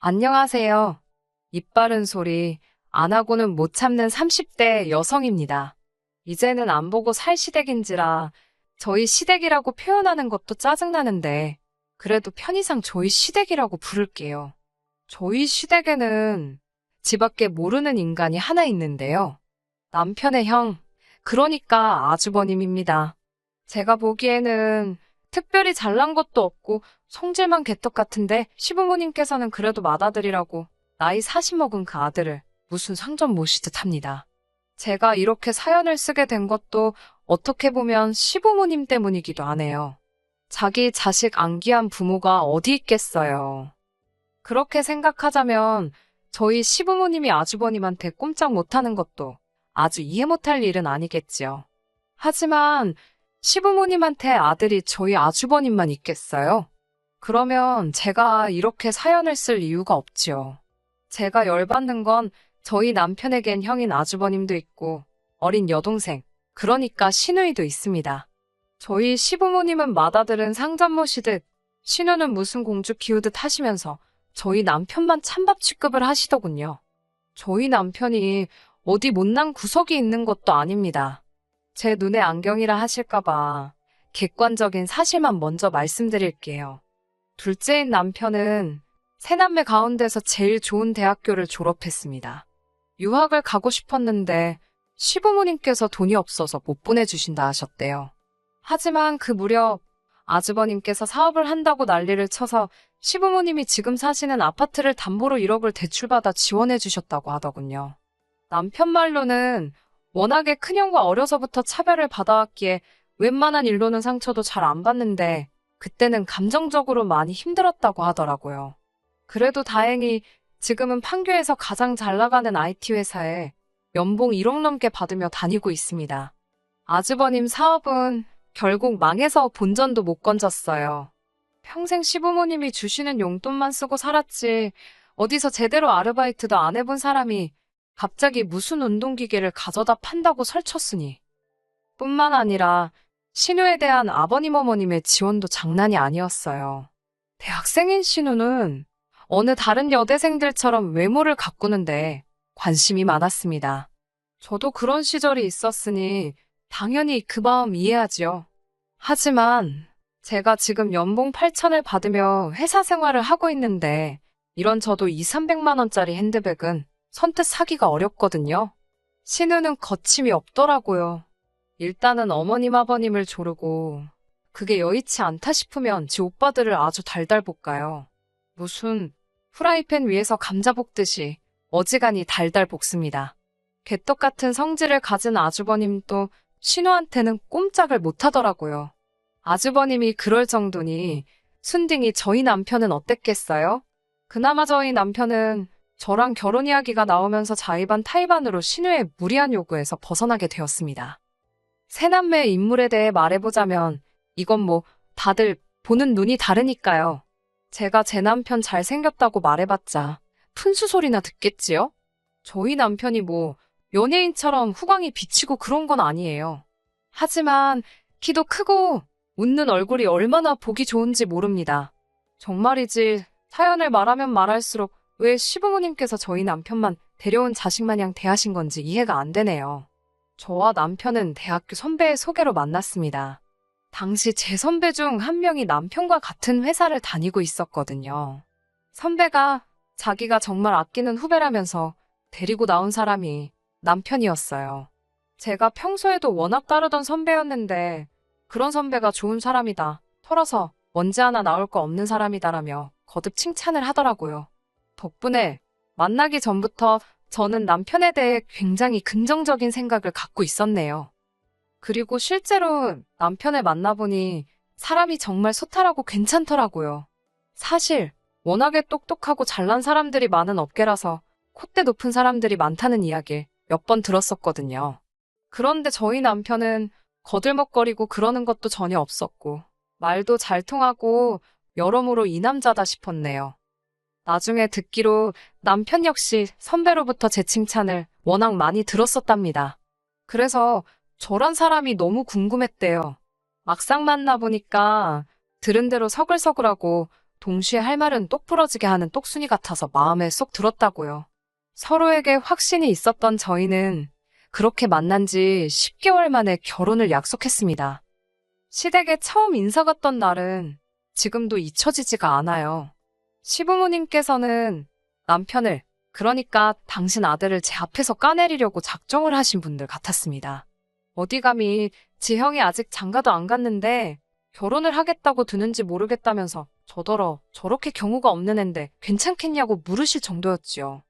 안녕하세요. 입 바른 소리 안 하고는 못 참는 30대 여성입니다. 이제는 안 보고 살 시댁인지라 저희 시댁이라고 표현하는 것도 짜증나는데 그래도 편의상 저희 시댁이라고 부를게요. 저희 시댁에는 집밖에 모르는 인간이 하나 있는데요. 남편의 형, 그러니까 아주버님입니다. 제가 보기에는 특별히 잘난 것도 없고 성질만 개떡 같은데 시부모님께서는 그래도 맏아들이라고 나이 40 먹은 그 아들을 무슨 상전 모시듯 합니다. 제가 이렇게 사연을 쓰게 된 것도 어떻게 보면 시부모님 때문이기도 하네요. 자기 자식 안귀한 부모가 어디 있겠어요. 그렇게 생각하자면 저희 시부모님이 아주버님한테 꼼짝 못하는 것도 아주 이해 못할 일은 아니겠지요. 하지만 시부모님한테 아들이 저희 아주버님만 있겠어요? 그러면 제가 이렇게 사연을 쓸 이유가 없지요. 제가 열받는 건 저희 남편에겐 형인 아주버님도 있고 어린 여동생, 그러니까 시누이도 있습니다. 저희 시부모님은 맏아들은 상전 모시듯 시누는 무슨 공주 키우듯 하시면서 저희 남편만 찬밥 취급을 하시더군요. 저희 남편이 어디 못난 구석이 있는 것도 아닙니다. 제 눈에 안경이라 하실까봐 객관적인 사실만 먼저 말씀드릴게요. 둘째인 남편은 세 남매 가운데서 제일 좋은 대학교를 졸업했습니다. 유학을 가고 싶었는데 시부모님께서 돈이 없어서 못 보내주신다 하셨대요. 하지만 그 무렵 아주버님께서 사업을 한다고 난리를 쳐서 시부모님이 지금 사시는 아파트를 담보로 1억을 대출받아 지원해 주셨다고 하더군요. 남편 말로는 워낙에 큰형과 어려서부터 차별을 받아왔기에 웬만한 일로는 상처도 잘 안 받는데 그때는 감정적으로 많이 힘들었다고 하더라고요. 그래도 다행히 지금은 판교에서 가장 잘 나가는 IT 회사에 연봉 1억 넘게 받으며 다니고 있습니다. 아주버님 사업은 결국 망해서 본전도 못 건졌어요. 평생 시부모님이 주시는 용돈만 쓰고 살았지 어디서 제대로 아르바이트도 안 해본 사람이 갑자기 무슨 운동기계를 가져다 판다고 설쳤으니. 뿐만 아니라 신우에 대한 아버님 어머님의 지원도 장난이 아니었어요. 대학생인 신우는 어느 다른 여대생들처럼 외모를 가꾸는데 관심이 많았습니다. 저도 그런 시절이 있었으니 당연히 그 마음 이해하지요. 하지만 제가 지금 연봉 8천을 받으며 회사 생활을 하고 있는데 이런 저도 2, 300만 원짜리 핸드백은 선뜻 사기가 어렵거든요. 신우는 거침이 없더라고요. 일단은 어머님 아버님을 조르고 그게 여의치 않다 싶으면 지 오빠들을 아주 달달 볶아요. 무슨 프라이팬 위에서 감자 볶듯이 어지간히 달달 볶습니다. 개떡 같은 성질을 가진 아주버님도 신우한테는 꼼짝을 못하더라고요. 아주버님이 그럴 정도니 순딩이 저희 남편은 어땠겠어요? 그나마 저희 남편은 저랑 결혼 이야기가 나오면서 자의반 타의반으로 신우의 무리한 요구에서 벗어나게 되었습니다. 세 남매의 인물에 대해 말해보자면 이건 뭐 다들 보는 눈이 다르니까요. 제가 제 남편 잘생겼다고 말해봤자 푼수 소리나 듣겠지요? 저희 남편이 뭐 연예인처럼 후광이 비치고 그런 건 아니에요. 하지만 키도 크고 웃는 얼굴이 얼마나 보기 좋은지 모릅니다. 정말이지 사연을 말하면 말할수록 왜 시부모님께서 저희 남편만 데려온 자식 마냥 대하신 건지 이해가 안 되네요. 저와 남편은 대학교 선배의 소개로 만났습니다. 당시 제 선배 중 한 명이 남편과 같은 회사를 다니고 있었거든요. 선배가 자기가 정말 아끼는 후배라면서 데리고 나온 사람이 남편이었어요. 제가 평소에도 워낙 따르던 선배였는데 그런 선배가 좋은 사람이다, 털어서 먼지 하나 나올 거 없는 사람이다라며 거듭 칭찬을 하더라고요. 덕분에 만나기 전부터 저는 남편에 대해 굉장히 긍정적인 생각을 갖고 있었네요. 그리고 실제로 남편을 만나보니 사람이 정말 소탈하고 괜찮더라고요. 사실 워낙에 똑똑하고 잘난 사람들이 많은 업계라서 콧대 높은 사람들이 많다는 이야기를 몇 번 들었었거든요. 그런데 저희 남편은 거들먹거리고 그러는 것도 전혀 없었고 말도 잘 통하고 여러모로 이 남자다 싶었네요. 나중에 듣기로 남편 역시 선배로부터 제 칭찬을 워낙 많이 들었었답니다. 그래서 저런 사람이 너무 궁금했대요. 막상 만나보니까 들은 대로 서글서글하고 동시에 할 말은 똑부러지게 하는 똑순이 같아서 마음에 쏙 들었다고요. 서로에게 확신이 있었던 저희는 그렇게 만난 지 10개월 만에 결혼을 약속했습니다. 시댁에 처음 인사 갔던 날은 지금도 잊혀지지가 않아요. 시부모님께서는 남편을, 그러니까 당신 아들을 제 앞에서 까내리려고 작정을 하신 분들 같았습니다. 어디 감히 지 형이 아직 장가도 안 갔는데 결혼을 하겠다고 드는지 모르겠다면서 저더러 저렇게 경우가 없는 앤데 괜찮겠냐고 물으실 정도였지요.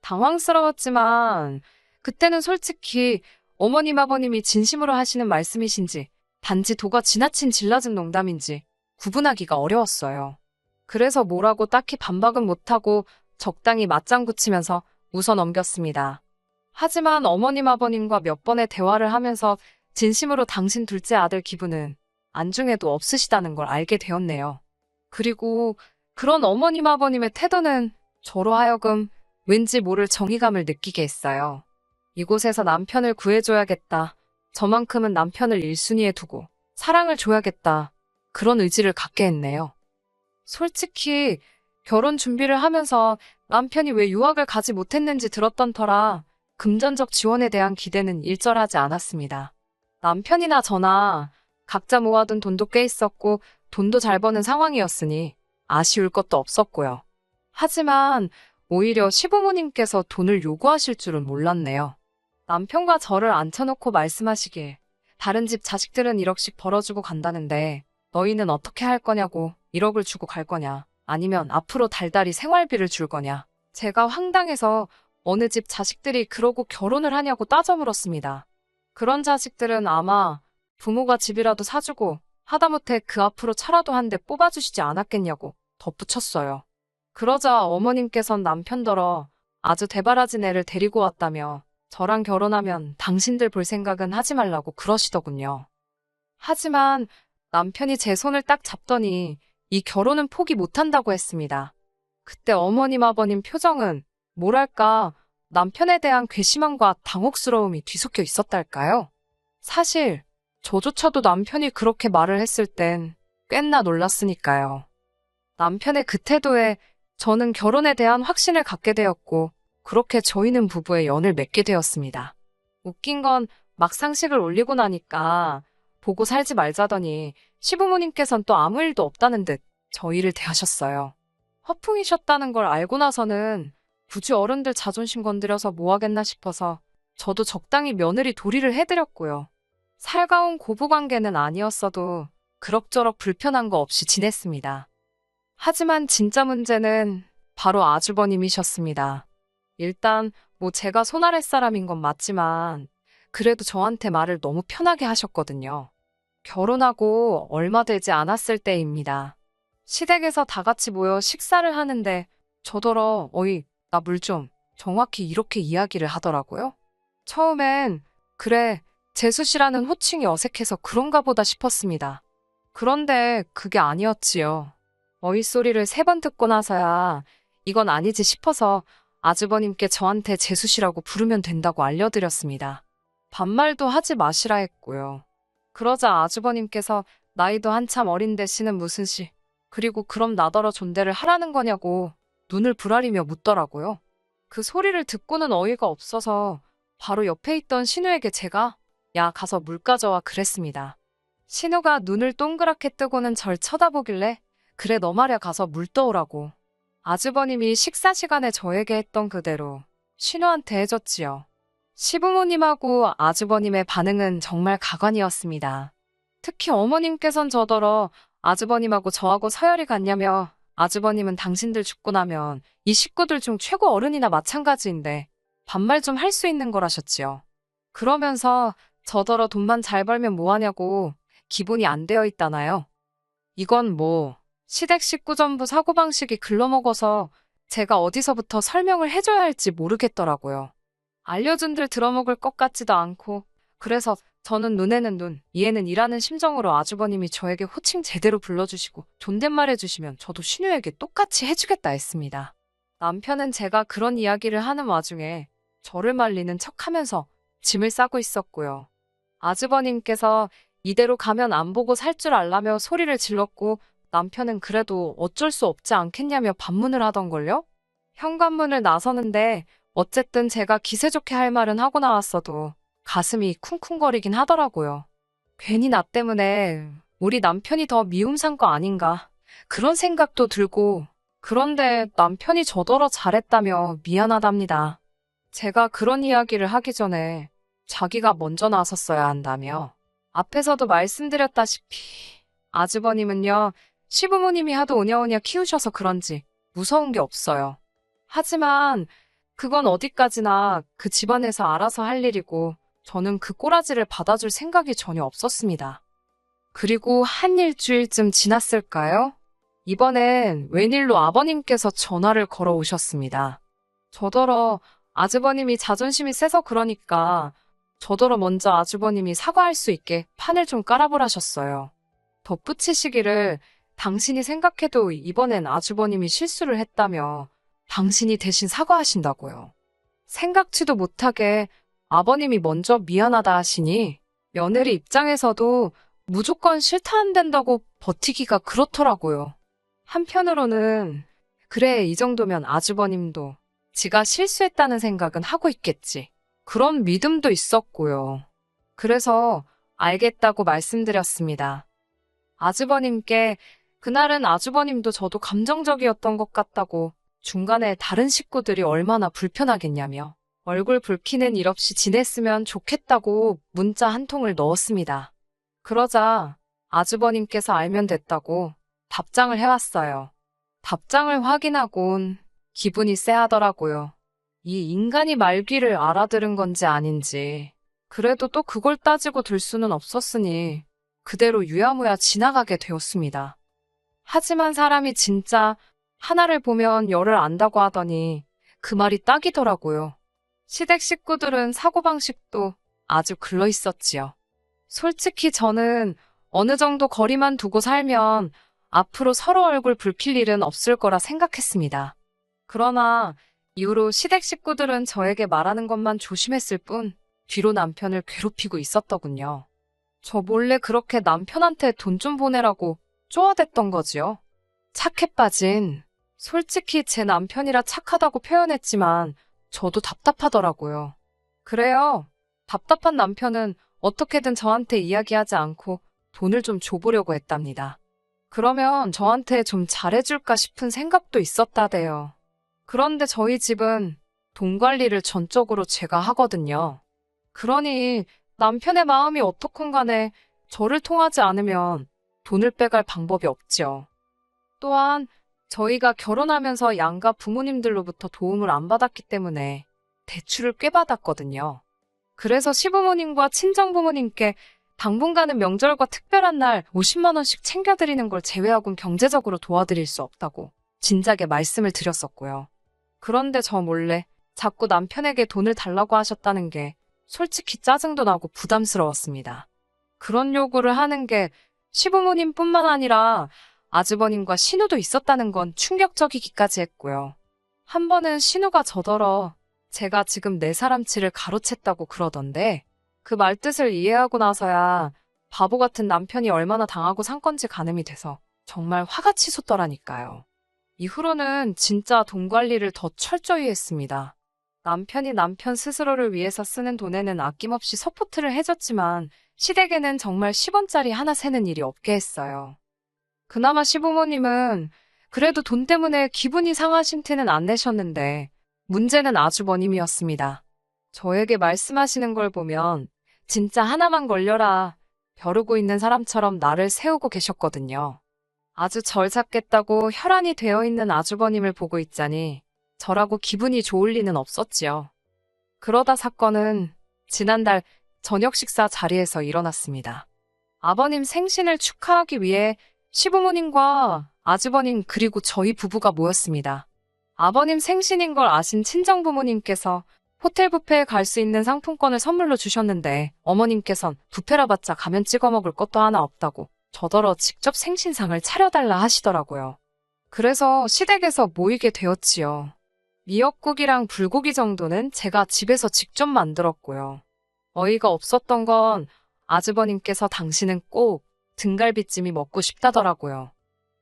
당황스러웠지만 그때는 솔직히 어머님 아버님이 진심으로 하시는 말씀이신지 단지 도가 지나친 질라진 농담인지 구분하기가 어려웠어요. 그래서 뭐라고 딱히 반박은 못하고 적당히 맞장구 치면서 웃어 넘겼습니다. 하지만 어머님 아버님과 몇 번의 대화를 하면서 진심으로 당신 둘째 아들 기분은 안중에도 없으시다는 걸 알게 되었네요. 그리고 그런 어머님 아버님의 태도는 저로 하여금 왠지 모를 정의감을 느끼게 했어요. 이곳에서 남편을 구해줘야겠다. 저만큼은 남편을 1순위에 두고 사랑을 줘야겠다. 그런 의지를 갖게 했네요. 솔직히 결혼 준비를 하면서 남편이 왜 유학을 가지 못했는지 들었던 터라 금전적 지원에 대한 기대는 일절하지 않았습니다. 남편이나 저나 각자 모아둔 돈도 꽤 있었고 돈도 잘 버는 상황이었으니 아쉬울 것도 없었고요. 하지만 오히려 시부모님께서 돈을 요구하실 줄은 몰랐네요. 남편과 저를 앉혀놓고 말씀하시길 다른 집 자식들은 1억씩 벌어주고 간다는데 너희는 어떻게 할 거냐고 1억을 주고 갈 거냐 아니면 앞으로 달달이 생활비를 줄 거냐. 제가 황당해서 어느 집 자식들이 그러고 결혼을 하냐고 따져 물었습니다. 그런 자식들은 아마 부모가 집이라도 사주고 하다못해 그 앞으로 차라도 한 대 뽑아주시지 않았겠냐고 덧붙였어요. 그러자 어머님께선 남편더러 아주 대바라진 애를 데리고 왔다며 저랑 결혼하면 당신들 볼 생각은 하지 말라고 그러시더군요. 하지만 남편이 제 손을 딱 잡더니 이 결혼은 포기 못한다고 했습니다. 그때 어머님 아버님 표정은 뭐랄까 남편에 대한 괘씸함과 당혹스러움이 뒤섞여 있었달까요? 사실 저조차도 남편이 그렇게 말을 했을 땐 꽤나 놀랐으니까요. 남편의 그 태도에 저는 결혼에 대한 확신을 갖게 되었고 그렇게 저희는 부부의 연을 맺게 되었습니다. 웃긴 건 막상식을 올리고 나니까 보고 살지 말자더니 시부모님께선 또 아무 일도 없다는 듯 저희를 대하셨어요. 허풍이셨다는 걸 알고 나서는 굳이 어른들 자존심 건드려서 뭐 하겠나 싶어서 저도 적당히 며느리 도리를 해드렸고요. 살가운 고부관계는 아니었어도 그럭저럭 불편한 거 없이 지냈습니다. 하지만 진짜 문제는 바로 아주버님이셨습니다. 일단 뭐 제가 손 아랫사람인 건 맞지만 그래도 저한테 말을 너무 편하게 하셨거든요. 결혼하고 얼마 되지 않았을 때입니다. 시댁에서 다 같이 모여 식사를 하는데 저더러 어이 나 물 좀 정확히 이렇게 이야기를 하더라고요. 처음엔 그래 재수씨라는 호칭이 어색해서 그런가 보다 싶었습니다. 그런데 그게 아니었지요. 어이 소리를 3번 듣고 나서야 이건 아니지 싶어서 아주버님께 저한테 재수씨라고 부르면 된다고 알려드렸습니다. 반말도 하지 마시라 했고요. 그러자 아주버님께서 나이도 한참 어린데 씨는 무슨 씨, 그리고 그럼 나더러 존대를 하라는 거냐고 눈을 부라리며 묻더라고요. 그 소리를 듣고는 어이가 없어서 바로 옆에 있던 신우에게 제가 야 가서 물 가져와 그랬습니다. 신우가 눈을 동그랗게 뜨고는 절 쳐다보길래 그래 너 말야 가서 물 떠오라고. 아주버님이 식사 시간에 저에게 했던 그대로 신우한테 해줬지요. 시부모님하고 아주버님의 반응은 정말 가관이었습니다. 특히 어머님께선 저더러 아주버님하고 저하고 서열이 같냐며 아주버님은 당신들 죽고 나면 이 식구들 중 최고 어른이나 마찬가지인데 반말 좀 할 수 있는 거라셨지요. 그러면서 저더러 돈만 잘 벌면 뭐하냐고 기본이 안 되어 있다나요. 이건 뭐 시댁 식구 전부 사고방식이 글러먹어서 제가 어디서부터 설명을 해줘야 할지 모르겠더라고요. 알려준들 들어먹을 것 같지도 않고 그래서 저는 눈에는 눈, 이에는 이라는 심정으로 아주버님이 저에게 호칭 제대로 불러주시고 존댓말 해주시면 저도 신우에게 똑같이 해주겠다 했습니다. 남편은 제가 그런 이야기를 하는 와중에 저를 말리는 척하면서 짐을 싸고 있었고요. 아주버님께서 이대로 가면 안 보고 살 줄 알라며 소리를 질렀고 남편은 그래도 어쩔 수 없지 않겠냐며 반문을 하던걸요? 현관문을 나서는데 어쨌든 제가 기세 좋게 할 말은 하고 나왔어도 가슴이 쿵쿵거리긴 하더라고요. 괜히 나 때문에 우리 남편이 더 미움 산 거 아닌가 그런 생각도 들고 그런데 남편이 저더러 잘했다며 미안하답니다. 제가 그런 이야기를 하기 전에 자기가 먼저 나섰어야 한다며 앞에서도 말씀드렸다시피 아주버님은요 시부모님이 하도 오냐오냐 키우셔서 그런지 무서운 게 없어요. 하지만 그건 어디까지나 그 집안에서 알아서 할 일이고 저는 그 꼬라지를 받아줄 생각이 전혀 없었습니다. 그리고 한 일주일쯤 지났을까요? 이번엔 웬일로 아버님께서 전화를 걸어 오셨습니다. 저더러 아주버님이 자존심이 세서 그러니까 저더러 먼저 아주버님이 사과할 수 있게 판을 좀 깔아보라셨어요. 덧붙이시기를 당신이 생각해도 이번엔 아주버님이 실수를 했다며 당신이 대신 사과하신다고요. 생각지도 못하게 아버님이 먼저 미안하다 하시니 며느리 입장에서도 무조건 싫다 안 된다고 버티기가 그렇더라고요. 한편으로는 그래 이 정도면 아주버님도 지가 실수했다는 생각은 하고 있겠지. 그런 믿음도 있었고요. 그래서 알겠다고 말씀드렸습니다. 아주버님께 그날은 아주버님도 저도 감정적이었던 것 같다고 중간에 다른 식구들이 얼마나 불편하겠냐며 얼굴 붉히는 일 없이 지냈으면 좋겠다고 문자 한 통을 넣었습니다. 그러자 아주버님께서 알면 됐다고 답장을 해왔어요. 답장을 확인하곤 기분이 쎄하더라고요. 이 인간이 말귀를 알아들은 건지 아닌지 그래도 또 그걸 따지고 들 수는 없었으니 그대로 유야무야 지나가게 되었습니다. 하지만 사람이 진짜 하나를 보면 열을 안다고 하더니 그 말이 딱이더라고요. 시댁 식구들은 사고방식도 아주 글러 있었지요. 솔직히 저는 어느 정도 거리만 두고 살면 앞으로 서로 얼굴 붉힐 일은 없을 거라 생각했습니다. 그러나 이후로 시댁 식구들은 저에게 말하는 것만 조심했을 뿐 뒤로 남편을 괴롭히고 있었더군요. 저 몰래 그렇게 남편한테 돈 좀 보내라고 쪼아댔던 거지요. 착해 빠진. 솔직히 제 남편이라 착하다고 표현했지만 저도 답답하더라고요. 그래요. 답답한 남편은 어떻게든 저한테 이야기하지 않고 돈을 좀 줘보려고 했답니다. 그러면 저한테 좀 잘해줄까 싶은 생각도 있었다대요. 그런데 저희 집은 돈 관리를 전적으로 제가 하거든요. 그러니 남편의 마음이 어떻건 간에 저를 통하지 않으면 돈을 빼갈 방법이 없지요. 또한 저희가 결혼하면서 양가 부모님들로부터 도움을 안 받았기 때문에 대출을 꽤 받았거든요. 그래서 시부모님과 친정부모님께 당분간은 명절과 특별한 날 50만 원씩 챙겨드리는 걸 제외하고는 경제적으로 도와드릴 수 없다고 진작에 말씀을 드렸었고요. 그런데 저 몰래 자꾸 남편에게 돈을 달라고 하셨다는 게 솔직히 짜증도 나고 부담스러웠습니다. 그런 요구를 하는 게 시부모님뿐만 아니라 아주버님과 신우도 있었다는 건 충격적이기까지 했고요. 한 번은 신우가 저더러 제가 지금 내 사람치를 가로챘다고 그러던데 그 말뜻을 이해하고 나서야 바보 같은 남편이 얼마나 당하고 산 건지 가늠이 돼서 정말 화가 치솟더라니까요. 이후로는 진짜 돈 관리를 더 철저히 했습니다. 남편이 남편 스스로를 위해서 쓰는 돈에는 아낌없이 서포트를 해줬지만 시댁에는 정말 10원짜리 하나 세는 일이 없게 했어요. 그나마 시부모님은 그래도 돈 때문에 기분이 상하신 티는 안 내셨는데 문제는 아주버님이었습니다. 저에게 말씀하시는 걸 보면 진짜 하나만 걸려라 벼르고 있는 사람처럼 나를 세우고 계셨거든요. 아주 절 잡겠다고 혈안이 되어 있는 아주버님을 보고 있자니 저라고 기분이 좋을 리는 없었지요. 그러다 사건은 지난달 저녁 식사 자리에서 일어났습니다. 아버님 생신을 축하하기 위해 시부모님과 아주버님 그리고 저희 부부가 모였습니다. 아버님 생신인 걸 아신 친정부모님께서 호텔 뷔페에 갈 수 있는 상품권을 선물로 주셨는데 어머님께선 뷔페라 봤자 가면 찍어 먹을 것도 하나 없다고 저더러 직접 생신상을 차려달라 하시더라고요. 그래서 시댁에서 모이게 되었지요. 미역국이랑 불고기 정도는 제가 집에서 직접 만들었고요. 어이가 없었던 건 아주버님께서 당신은 꼭 등갈비찜이 먹고 싶다더라고요.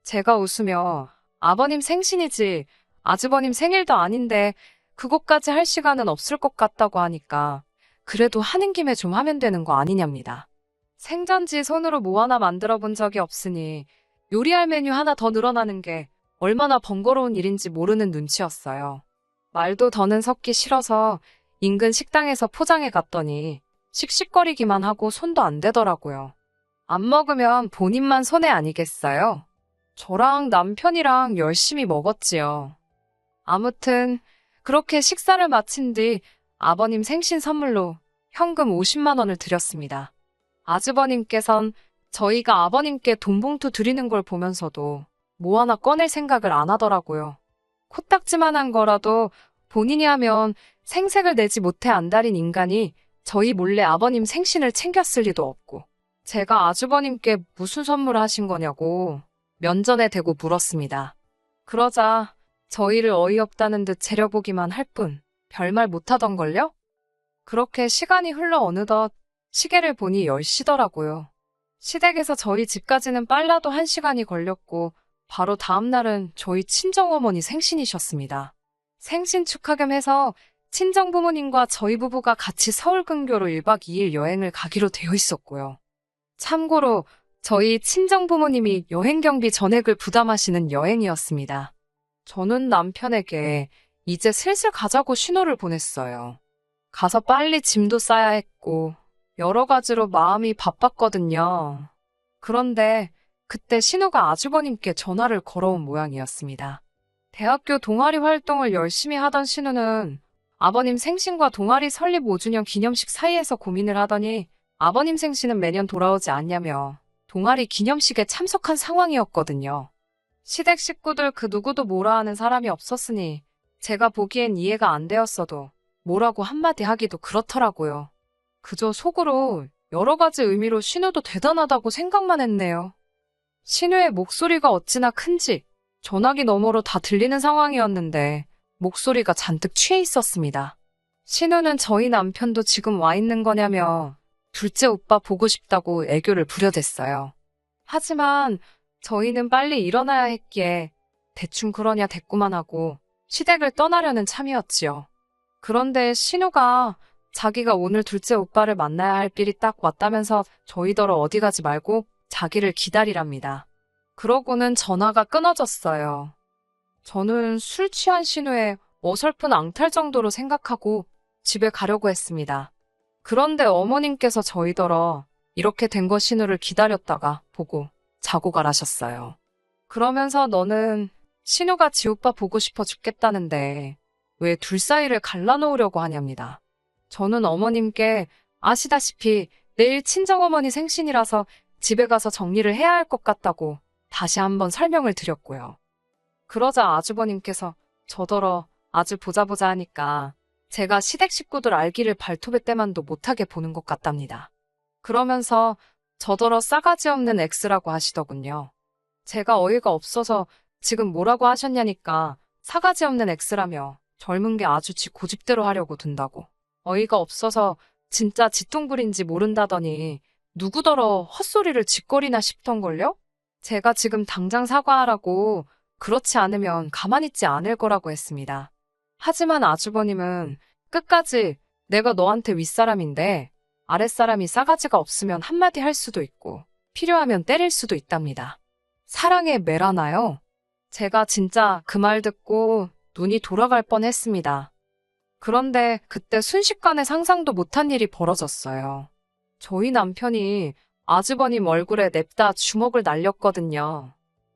제가 웃으며 아버님 생신이지 아주버님 생일도 아닌데 그것까지 할 시간은 없을 것 같다고 하니까 그래도 하는 김에 좀 하면 되는 거 아니냐입니다. 생전지 손으로 뭐 하나 만들어 본 적이 없으니 요리할 메뉴 하나 더 늘어나는 게 얼마나 번거로운 일인지 모르는 눈치였어요. 말도 더는 섞기 싫어서 인근 식당에서 포장해 갔더니 씩씩거리기만 하고 손도 안 대더라고요. 안 먹으면 본인만 손해 아니겠어요? 저랑 남편이랑 열심히 먹었지요. 아무튼 그렇게 식사를 마친 뒤 아버님 생신 선물로 현금 50만 원을 드렸습니다. 아주버님께선 저희가 아버님께 돈 봉투 드리는 걸 보면서도 뭐 하나 꺼낼 생각을 안 하더라고요. 코딱지만한 거라도 본인이 하면 생색을 내지 못해 안달인 인간이 저희 몰래 아버님 생신을 챙겼을 리도 없고 제가 아주버님께 무슨 선물을 하신 거냐고 면전에 대고 물었습니다. 그러자 저희를 어이없다는 듯 재려보기만 할 뿐 별말 못하던걸요? 그렇게 시간이 흘러 어느덧 시계를 보니 10시더라고요. 시댁에서 저희 집까지는 빨라도 1시간이 걸렸고 바로 다음 날은 저희 친정어머니 생신이셨습니다. 생신 축하 겸 해서 친정부모님과 저희 부부가 같이 서울 근교로 1박 2일 여행을 가기로 되어 있었고요. 참고로 저희 친정부모님이 여행 경비 전액을 부담하시는 여행이었습니다. 저는 남편에게 이제 슬슬 가자고 신호를 보냈어요. 가서 빨리 짐도 싸야 했고 여러 가지로 마음이 바빴거든요. 그런데 그때 신우가 아주버님께 전화를 걸어온 모양이었습니다. 대학교 동아리 활동을 열심히 하던 신우는 아버님 생신과 동아리 설립 5주년 기념식 사이에서 고민을 하더니 아버님 생신은 매년 돌아오지 않냐며 동아리 기념식에 참석한 상황이었거든요. 시댁 식구들 그 누구도 뭐라 하는 사람이 없었으니 제가 보기엔 이해가 안 되었어도 뭐라고 한마디 하기도 그렇더라고요. 그저 속으로 여러 가지 의미로 신우도 대단하다고 생각만 했네요. 신우의 목소리가 어찌나 큰지 전화기 너머로 다 들리는 상황이었는데 목소리가 잔뜩 취해 있었습니다. 신우는 저희 남편도 지금 와 있는 거냐며 둘째 오빠 보고 싶다고 애교를 부려댔어요. 하지만 저희는 빨리 일어나야 했기에 대충 그러냐 대꾸만 하고 시댁을 떠나려는 참이었지요. 그런데 신우가 자기가 오늘 둘째 오빠를 만나야 할 필이 딱 왔다면서 저희더러 어디 가지 말고 자기를 기다리랍니다. 그러고는 전화가 끊어졌어요. 저는 술 취한 신우의 어설픈 앙탈 정도로 생각하고 집에 가려고 했습니다. 그런데 어머님께서 저희더러 이렇게 된 거 신우를 기다렸다가 보고 자고 가라셨어요. 그러면서 너는 신우가 지 오빠 보고 싶어 죽겠다는데 왜 둘 사이를 갈라놓으려고 하냐입니다. 저는 어머님께 아시다시피 내일 친정어머니 생신이라서 집에 가서 정리를 해야 할 것 같다고 다시 한번 설명을 드렸고요. 그러자 아주버님께서 저더러 아주 보자 하니까 제가 시댁 식구들 알기를 발톱의 때만도 못하게 보는 것 같답니다. 그러면서 저더러 싸가지 없는 X라고 하시더군요. 제가 어이가 없어서 지금 뭐라고 하셨냐니까 싸가지 없는 X라며 젊은 게 아주 지 고집대로 하려고 든다고. 어이가 없어서 진짜 지뚱불인지 모른다더니 누구더러 헛소리를 짓거리나 싶던걸요? 제가 지금 당장 사과하라고 그렇지 않으면 가만히 있지 않을 거라고 했습니다. 하지만 아주버님은 끝까지 내가 너한테 윗사람인데 아랫사람이 싸가지가 없으면 한마디 할 수도 있고 필요하면 때릴 수도 있답니다. 사랑에 매라나요? 제가 진짜 그 말 듣고 눈이 돌아갈 뻔했습니다. 그런데 그때 순식간에 상상도 못한 일이 벌어졌어요. 저희 남편이 아주버님 얼굴에 냅다 주먹을 날렸거든요.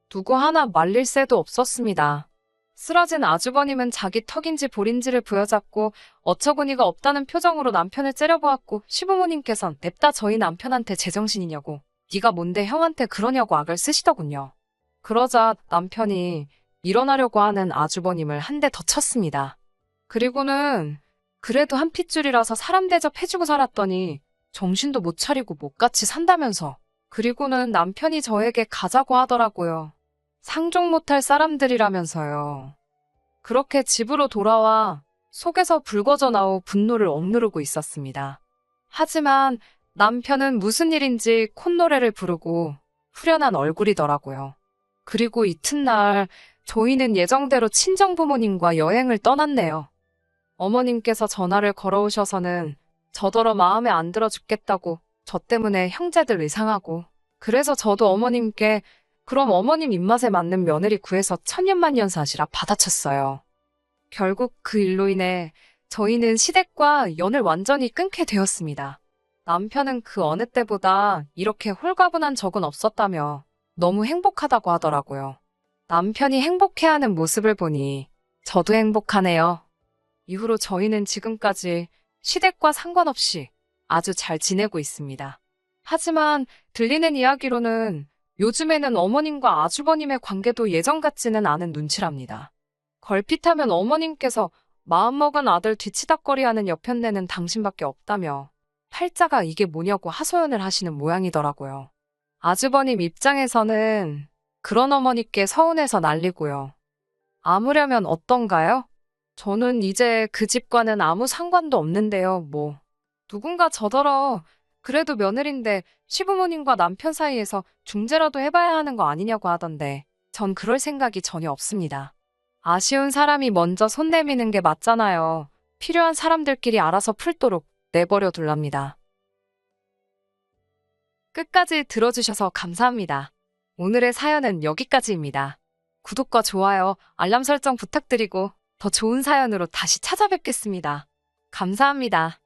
누구 하나 말릴 새도 없었습니다. 쓰러진 아주버님은 자기 턱인지 볼인지를 부여잡고 어처구니가 없다는 표정으로 남편을 째려보았고 시부모님께선 냅다 저희 남편한테 제정신이냐고 네가 뭔데 형한테 그러냐고 악을 쓰시더군요. 그러자 남편이 일어나려고 하는 아주버님을 한 대 더 쳤습니다. 그리고는 그래도 한 핏줄이라서 사람 대접해주고 살았더니 정신도 못 차리고 못같이 산다면서 그리고는 남편이 저에게 가자고 하더라고요. 상종 못할 사람들이라면서요. 그렇게 집으로 돌아와 속에서 불거져 나오 분노를 억누르고 있었습니다. 하지만 남편은 무슨 일인지 콧노래를 부르고 후련한 얼굴이더라고요. 그리고 이튿날 저희는 예정대로 친정부모님과 여행을 떠났네요. 어머님께서 전화를 걸어오셔서는 저더러 마음에 안 들어 죽겠다고 저 때문에 형제들 의상하고 그래서 저도 어머님께 그럼 어머님 입맛에 맞는 며느리 구해서 천년만년 사시라 받아쳤어요. 결국 그 일로 인해 저희는 시댁과 연을 완전히 끊게 되었습니다. 남편은 그 어느 때보다 이렇게 홀가분한 적은 없었다며 너무 행복하다고 하더라고요. 남편이 행복해하는 모습을 보니 저도 행복하네요. 이후로 저희는 지금까지 시댁과 상관없이 아주 잘 지내고 있습니다. 하지만 들리는 이야기로는 요즘에는 어머님과 아주버님의 관계도 예전 같지는 않은 눈치랍니다. 걸핏하면 어머님께서 마음먹은 아들 뒤치다꺼리하는 여편네는 당신밖에 없다며 팔자가 이게 뭐냐고 하소연을 하시는 모양이더라고요. 아주버님 입장에서는 그런 어머니께 서운해서 난리고요. 아무려면 어떤가요? 저는 이제 그 집과는 아무 상관도 없는데요, 뭐. 누군가 저더러 그래도 며느린데 시부모님과 남편 사이에서 중재라도 해봐야 하는 거 아니냐고 하던데 전 그럴 생각이 전혀 없습니다. 아쉬운 사람이 먼저 손 내미는 게 맞잖아요. 필요한 사람들끼리 알아서 풀도록 내버려 둘랍니다. 끝까지 들어주셔서 감사합니다. 오늘의 사연은 여기까지입니다. 구독과 좋아요, 알람 설정 부탁드리고 더 좋은 사연으로 다시 찾아뵙겠습니다. 감사합니다.